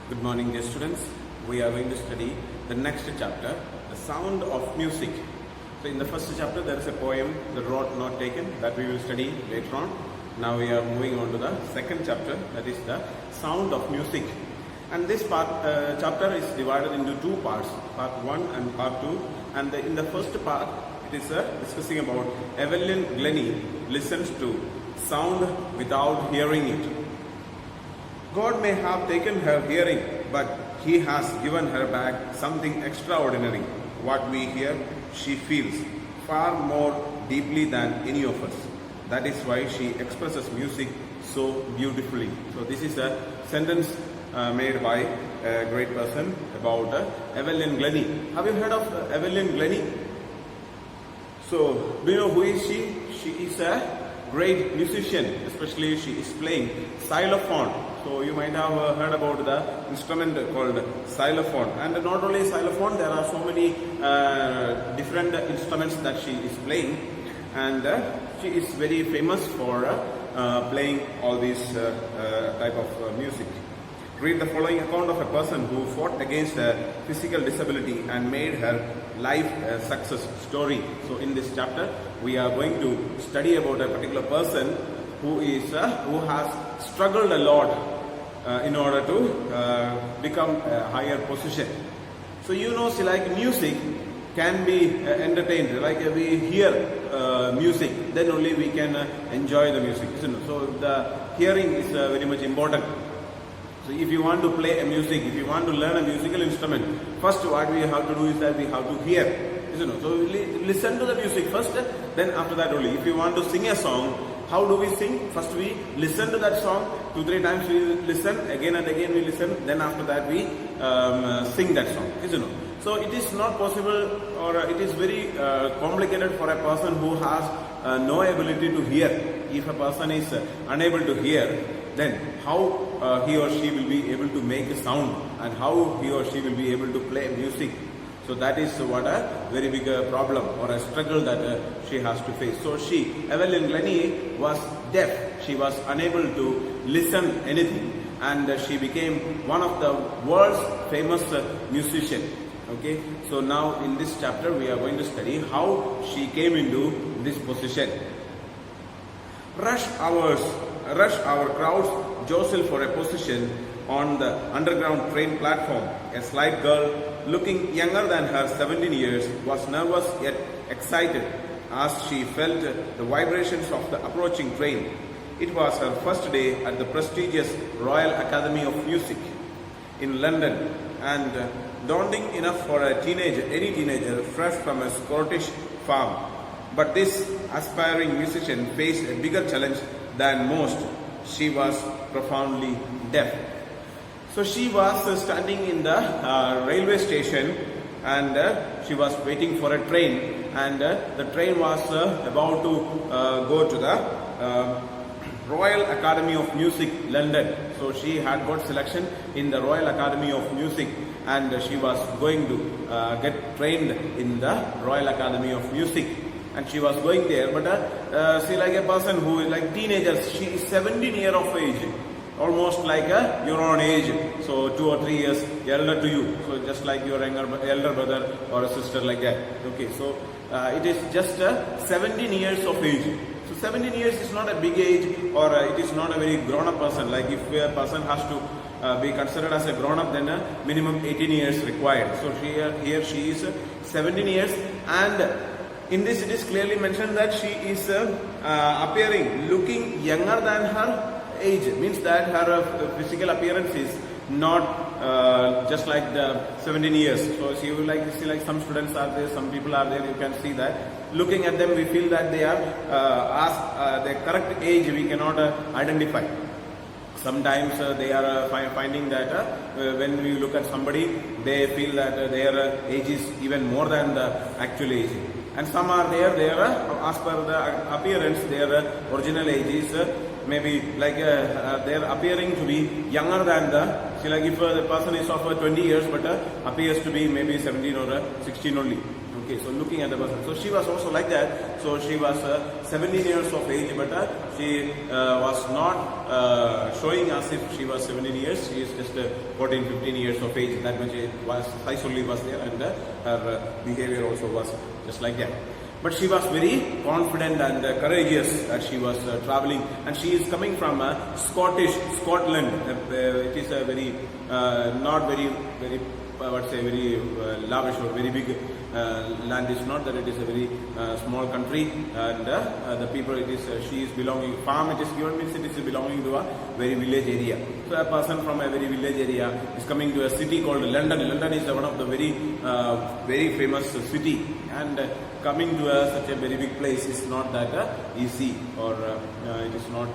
Good morning, dear students. We are going to study the next chapter, The Sound of Music. So in the first chapter, there is a poem, The Road Not Taken, that we will study later on. Now we are moving on to the second chapter, that is The Sound of Music. And this chapter is divided into two parts, part 1 and part 2. And in the first part, it is discussing about Evelyn Glennie listens to sound without hearing it. God may have taken her hearing, but He has given her back something extraordinary. What we hear, she feels far more deeply than any of us. That is why she expresses music so beautifully. So this is a sentence made by a great person about Evelyn Glennie. Have you heard of Evelyn Glennie? So, do you know who is she? She is a great musician, especially she is playing xylophone. So you might have heard about the instrument called xylophone. And not only xylophone, there are so many different instruments that she is playing. And she is very famous for playing all these type of music. Read the following account of a person who fought against a physical disability and made her life a success story. So in this chapter, we are going to study about a particular person who has struggled a lot in order to become a higher position. So you know, see, like music can be entertained. Like we hear music, then only we can enjoy the music, isn't it? So the hearing is very much important. So if you want to play a music, if you want to learn a musical instrument, first what we have to do is that we have to hear. Isn't it? So listen to the music first, then after that only. If you want to sing a song, how do we sing? First we listen to that song, 2-3 times we listen, again and again we listen, then after that we sing that song. Isn't it? So it is not possible, or it is very complicated for a person who has no ability to hear. If a person is unable to hear, then how he or she will be able to make a sound, and how he or she will be able to play music. So that is what a very big problem or a struggle that she has to face. So Evelyn Glennie was deaf. She was unable to listen anything, and she became one of the world's famous musician. Okay, so now in this chapter we are going to study how she came into this position. Rush hour crowds jostle for a position on the underground train platform. A slight girl, looking younger than her 17 years, was nervous yet excited as she felt the vibrations of the approaching train. It was her first day at the prestigious Royal Academy of Music in London, and daunting enough for any teenager fresh from a Scottish farm. But this aspiring musician faced a bigger challenge than most. She was profoundly deaf. So she was standing in the railway station, and she was waiting for a train, and the train was about to go to the Royal Academy of Music, London. So she had got selection in the Royal Academy of Music, and she was going to get trained in the Royal Academy of Music. And she was going there, but see, like a person who is like teenagers, she is 17 years of age, almost like your own age, so 2 or 3 years elder to you, so just like your elder brother or a sister, like that. Okay, so it is just 17 years of age. So 17 years is not a big age, or it is not a very grown-up person. Like if a person has to be considered as a grown-up, then minimum 18 years required. So here she is 17 years, and in this it is clearly mentioned that she is appearing, looking younger than her age. Means that her physical appearance is not just like the 17 years. So she will see like some students are there, some people are there, you can see that. Looking at them, we feel that they are the correct age we cannot identify. Sometimes they are finding that when we look at somebody, they feel that their age is even more than the actual age. And some are there, they are as per the appearance, their original age is maybe like they are appearing to be younger than the, see, like if the person is of 20 years but appears to be maybe 17 or 16 only. Okay, so looking at the person. So she was also like that. So she was 17 years of age, but she was not showing as if she was 17 years. She is just 14, 15 years of age. That much size only was there, and her behavior also was just like that. But she was very confident and courageous that she was traveling, and she is coming from Scotland. It is a very not very I would say very lavish or very big land. Is not that it is a very small country, and the people it is she is belonging farm. It is given means it is belonging to a very village area. So a person from a very village area is coming to a city called London. London is one of the very famous city, and coming to such a very big place is not that easy, or it is not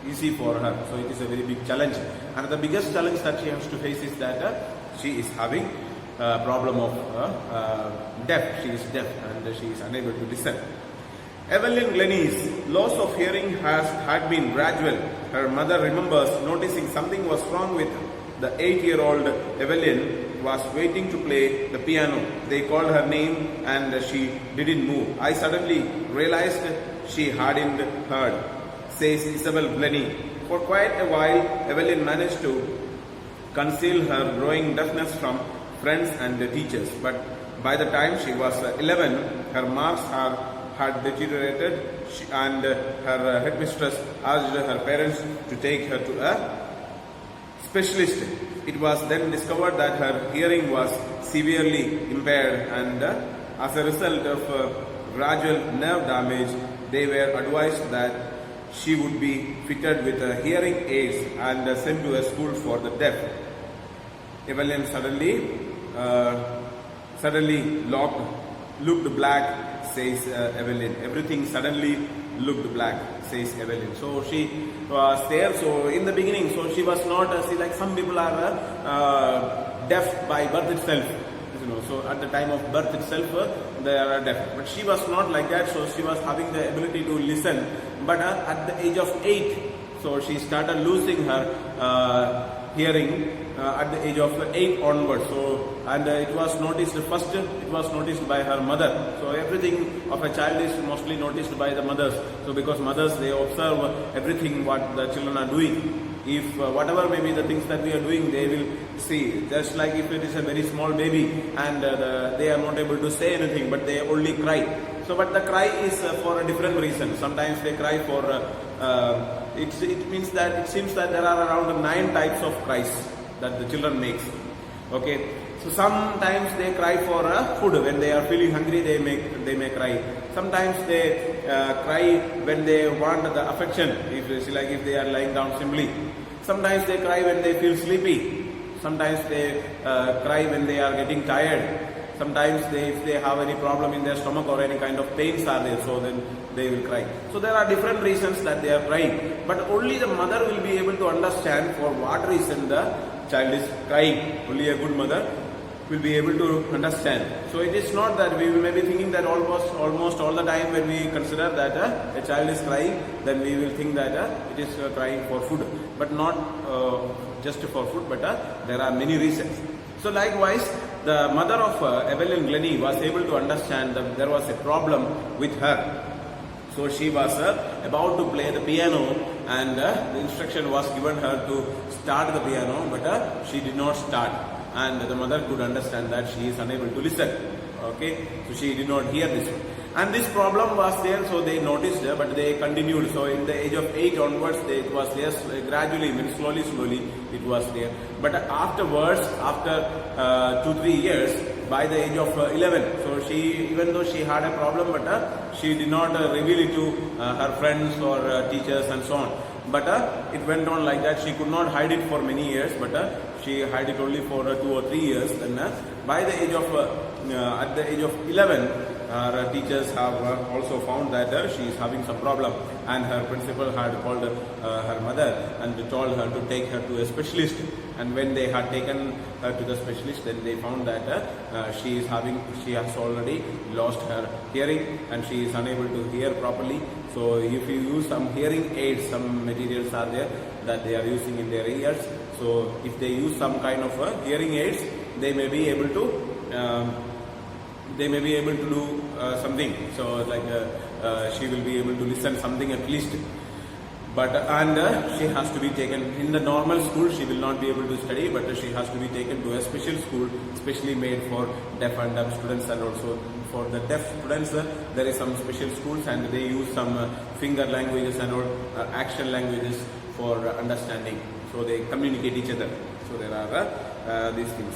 easy for her. So it is a very big challenge, and the biggest challenge that she has to face is that she is having a problem of deaf. She is deaf and she is unable to listen. Evelyn Glennie's loss of hearing had been gradual. Her mother remembers noticing something was wrong with the 8-year-old Evelyn was waiting to play the piano. They called her name and she didn't move. I suddenly realized she hadn't heard, says Isabel Glennie. For quite a while, Evelyn managed to conceal her growing deafness from friends and teachers. But by the time she was 11, her marks had deteriorated, and her headmistress asked her parents to take her to a specialist. It was then discovered that her hearing was severely impaired, and as a result of gradual nerve damage, they were advised that she would be fitted with hearing aids and sent to a school for the deaf. Evelyn suddenly looked black, says Evelyn. Everything suddenly looked black, says Evelyn. So she was there. So in the beginning, so she was not see, like some people are deaf by birth itself. So at the time of birth itself, they are deaf. But she was not like that. So she was having the ability to listen. But at the age of 8, so she started losing her hearing at the age of 8 onwards. So, and it was noticed first. It was noticed by her mother. So everything of a child is mostly noticed by the mothers. So because mothers, they observe everything what the children are doing. If whatever may be the things that we are doing, they will see. Just like if it is a very small baby and they are not able to say anything, but they only cry. So, but the cry is for a different reason. Sometimes they cry for. It means that it seems that there are around 9 types of cries that the children makes. Okay. So sometimes they cry for food. When they are feeling hungry, they may cry. Sometimes they cry when they want the affection. If they are lying down simply. Sometimes they cry when they feel sleepy. Sometimes they cry when they are getting tired. Sometimes if they have any problem in their stomach or any kind of pains are there, so then they will cry. So there are different reasons that they are crying. But only the mother will be able to understand for what reason the child is crying. Only a good mother will be able to understand. So it is not that we may be thinking that almost all the time when we consider that a child is crying, then we will think that it is crying for food. But not just for food, but there are many reasons. So likewise, the mother of Evelyn Glennie was able to understand that there was a problem with her. So she was about to play the piano, and the instruction was given her to start the piano, but she did not start. And the mother could understand that she is unable to listen. Okay, so she did not hear this one. And this problem was there, so they noticed, but they continued. So in the age of 8 onwards, it was there gradually, slowly, it was there. But afterwards, after 2-3 years, by the age of 11, so she, even though she had a problem, but she did not reveal it to her friends or teachers and so on. But it went on like that. She could not hide it for many years, but she hid it only for 2 or 3 years. Then by the age of at the age of 11, her teachers have also found that she is having some problem, and her principal had called her mother and told her to take her to a specialist. And when they had taken her to the specialist, then they found that she has already lost her hearing and she is unable to hear properly. So if you use some hearing aids, some materials are there that they are using in their ears. So if they use some kind of hearing aids, they may be able to they may be able to do something. So like she will be able to listen something at least. But she has to be taken in the normal school. She will not be able to study, but she has to be taken to a special school, specially made for deaf and dumb students, and also for the deaf students. There is some special schools, and they use some finger languages and action languages for understanding. So they communicate each other. So there are these things.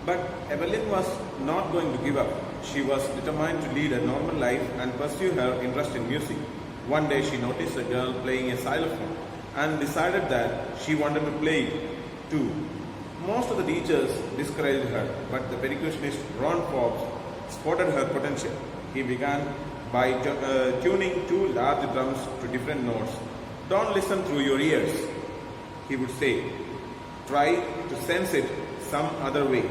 But Evelyn was not going to give up. She was determined to lead a normal life and pursue her interest in music. One day she noticed a girl playing a xylophone and decided that she wanted to play it too. Most of the teachers discouraged her, but the percussionist Ron Forbes spotted her potential. He began by tuning two large drums to different notes. Don't listen through your ears, he would say. Try to sense it some other way,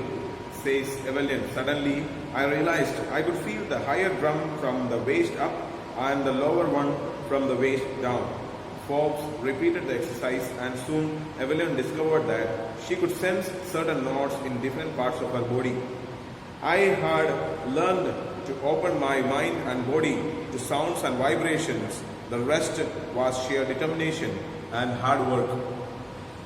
says Evelyn. Suddenly, I realized I could feel the higher drum from the waist up and the lower one from the waist down. Forbes repeated the exercise, and soon Evelyn discovered that she could sense certain notes in different parts of her body. I had learned to open my mind and body to sounds and vibrations. The rest was sheer determination and hard work.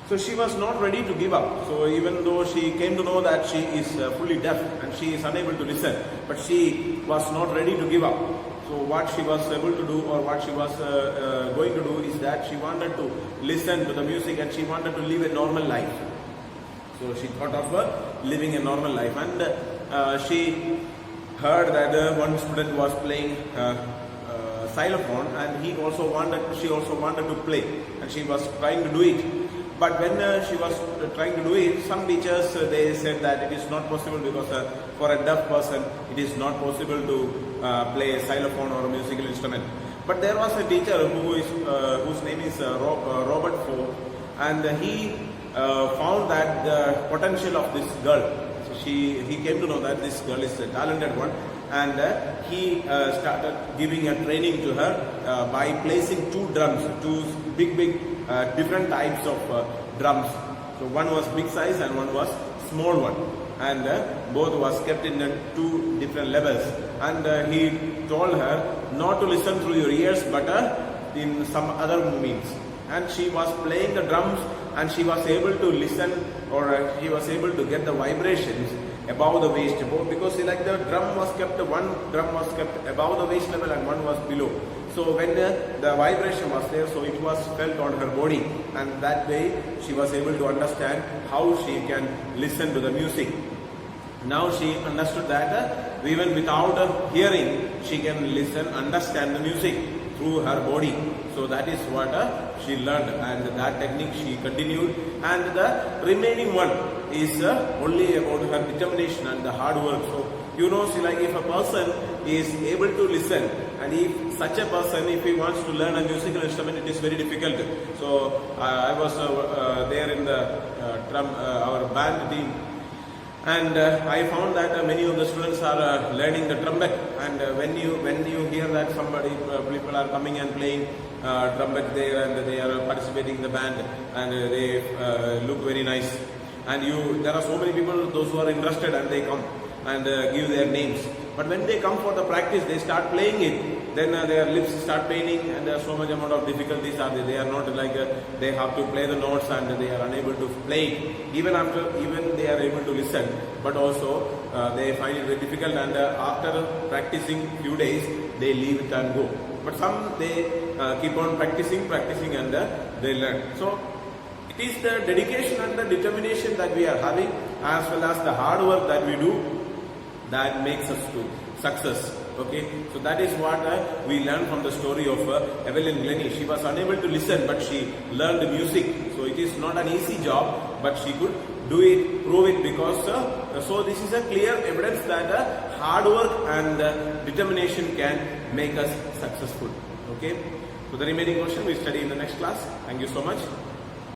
So she was not ready to give up. So even though she came to know that she is fully deaf and she is unable to listen, but she was not ready to give up. So what she was able to do, or what she was going to do, is that she wanted to listen to the music and she wanted to live a normal life. So she thought of living a normal life, and she heard that one student was playing xylophone, and she also wanted to play, and she was trying to do it. But when she was trying to do it, some teachers they said that it is not possible, because for a deaf person it is not possible to play a xylophone or a musical instrument. But there was a teacher whose name is Robert Forbes, and he found that the potential of this girl. So he came to know that this girl is a talented one, and he started giving a training to her by placing two drums, two big different types of drums. So one was big size and one was small one, and both was kept in two different levels. And he told her not to listen through your ears, but in some other means. And she was playing the drums, and she was able to listen, or he was able to get the vibrations above the waist, because like the drum was kept, one drum was kept above the waist level and one was below. So when the vibration was there, so it was felt on her body, and that way she was able to understand how she can listen to the music. Now she understood that even without hearing, she can listen, understand the music through her body. So that is what she learned, and that technique she continued. And the remaining one is only about her determination and the hard work. So you know, see, like if a person is able to listen, and if such a person, if he wants to learn a musical instrument, it is very difficult. So I was there in the our band team, and I found that many of the students are learning the trumpet. And when you hear that people are coming and playing trumpet there, and they are participating in the band, and they look very nice. And there are so many people, those who are interested, and they come and give their names. But when they come for the practice, they start playing it, then their lips start paining, and there are so much amount of difficulties are there. They are not like they have to play the notes, and they are unable to play it. Even they are able to listen, but also they find it very difficult, and after practicing few days, they leave it and go. But some, they keep on practicing, and they learn. So it is the dedication and the determination that we are having, as well as the hard work that we do, that makes us to success. Okay, so that is what we learn from the story of Evelyn Glennie. She was unable to listen, but she learned music. So it is not an easy job, but she could do it, prove it, because so this is a clear evidence that hard work and determination can make us successful. Okay, so the remaining portion we study in the next class. Thank you so much.